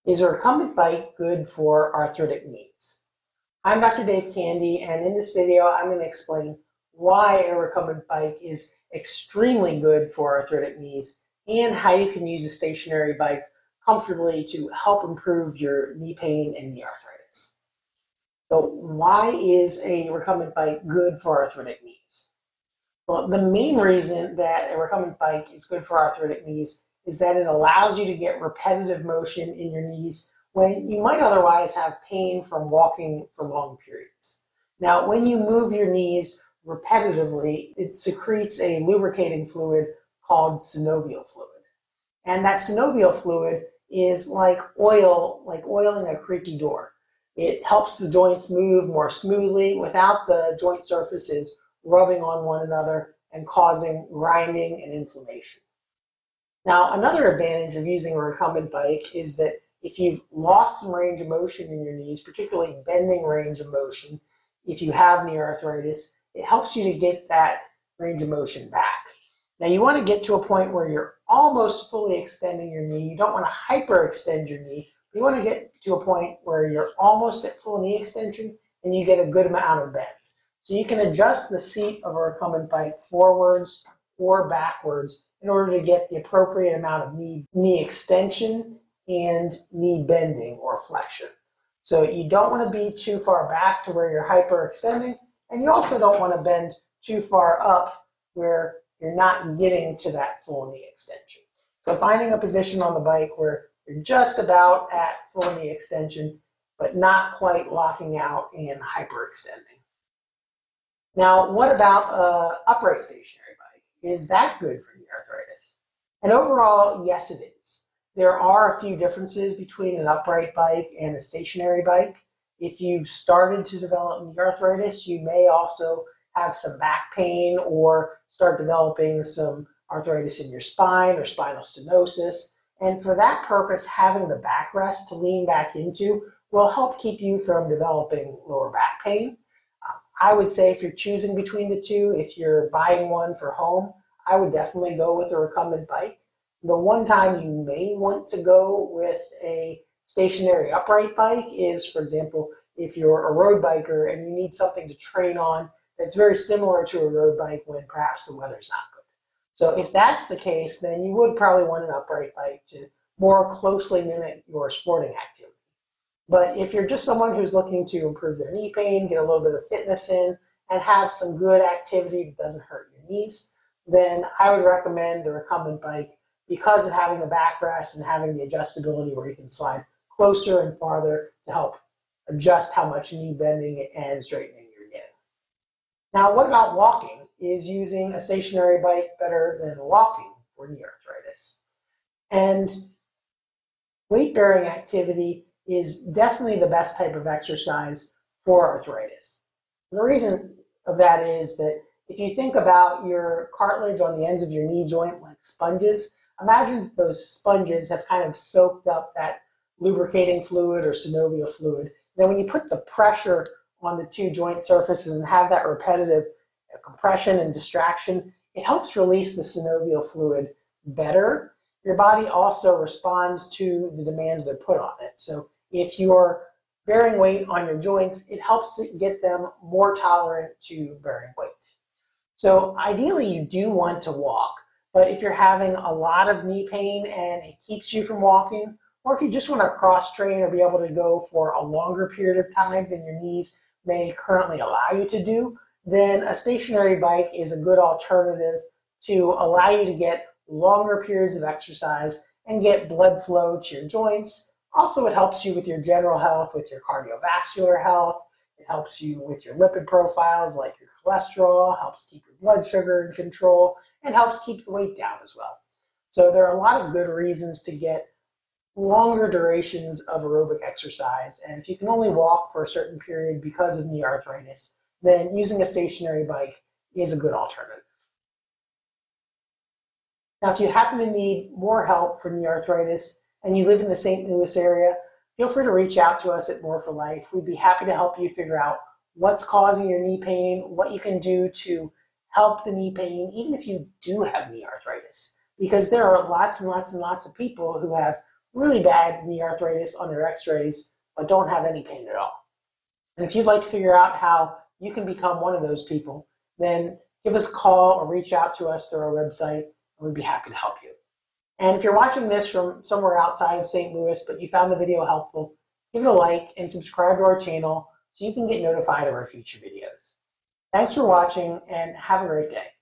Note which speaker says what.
Speaker 1: Is a recumbent bike good for arthritic knees? I'm Dr. Dave Candy, and in this video I'm going to explain why a recumbent bike is extremely good for arthritic knees and how you can use a stationary bike comfortably to help improve your knee pain and knee arthritis. So why is a recumbent bike good for arthritic knees? Well, the main reason that a recumbent bike is good for arthritic knees is that it allows you to get repetitive motion in your knees when you might otherwise have pain from walking for long periods. Now, when you move your knees repetitively, it secretes a lubricating fluid called synovial fluid. And that synovial fluid is like oiling a creaky door. It helps the joints move more smoothly without the joint surfaces rubbing on one another and causing grinding and inflammation. Now, another advantage of using a recumbent bike is that if you've lost some range of motion in your knees, particularly bending range of motion, if you have knee arthritis, it helps you to get that range of motion back. Now, you want to get to a point where you're almost fully extending your knee. You don't want to hyperextend your knee. You want to get to a point where you're almost at full knee extension and you get a good amount of bend. So you can adjust the seat of a recumbent bike forwards or backwards in order to get the appropriate amount of knee extension and knee bending or flexion. So you don't want to be too far back to where you're hyperextending, and you also don't want to bend too far up where you're not getting to that full knee extension. So finding a position on the bike where you're just about at full knee extension, but not quite locking out and hyperextending. Now, what about an upright stationary bike? Is that good for knee arthritis? And overall, yes, it is. There are a few differences between an upright bike and a stationary bike. If you've started to develop knee arthritis, you may also have some back pain or start developing some arthritis in your spine or spinal stenosis. And for that purpose, having the backrest to lean back into will help keep you from developing lower back pain. I would say if you're choosing between the two, if you're buying one for home, I would definitely go with a recumbent bike. The one time you may want to go with a stationary upright bike is, for example, if you're a road biker and you need something to train on that's very similar to a road bike when perhaps the weather's not good. So if that's the case, then you would probably want an upright bike to more closely mimic your sporting activity. But if you're just someone who's looking to improve their knee pain, get a little bit of fitness in, and have some good activity that doesn't hurt your knees, then I would recommend the recumbent bike because of having the backrest and having the adjustability where you can slide closer and farther to help adjust how much knee bending and straightening you're getting. Now, what about walking? Is using a stationary bike better than walking for knee arthritis? And weight-bearing activity is definitely the best type of exercise for arthritis. And the reason of that is that if you think about your cartilage on the ends of your knee joint like sponges, imagine those sponges have kind of soaked up that lubricating fluid or synovial fluid. Then when you put the pressure on the two joint surfaces and have that repetitive compression and distraction, it helps release the synovial fluid better. Your body also responds to the demands that are put on it. So if you're bearing weight on your joints, it helps get them more tolerant to bearing weight. So ideally, you do want to walk, but if you're having a lot of knee pain and it keeps you from walking, or if you just want to cross-train or be able to go for a longer period of time than your knees may currently allow you to do, then a stationary bike is a good alternative to allow you to get longer periods of exercise and get blood flow to your joints. Also, it helps you with your general health, with your cardiovascular health. It helps you with your lipid profiles like your cholesterol, helps keep your blood sugar in control, and helps keep the weight down as well. So there are a lot of good reasons to get longer durations of aerobic exercise. And if you can only walk for a certain period because of knee arthritis, then using a stationary bike is a good alternative. Now, if you happen to need more help for knee arthritis and you live in the St. Louis area, feel free to reach out to us at More for Life. We'd be happy to help you figure out what's causing your knee pain, what you can do to help the knee pain, even if you do have knee arthritis. Because there are lots and lots and lots of people who have really bad knee arthritis on their x-rays, but don't have any pain at all. And if you'd like to figure out how you can become one of those people, then give us a call or reach out to us through our website, and we'd be happy to help you. And if you're watching this from somewhere outside of St. Louis, but you found the video helpful, give it a like and subscribe to our channel so you can get notified of our future videos. Thanks for watching and have a great day.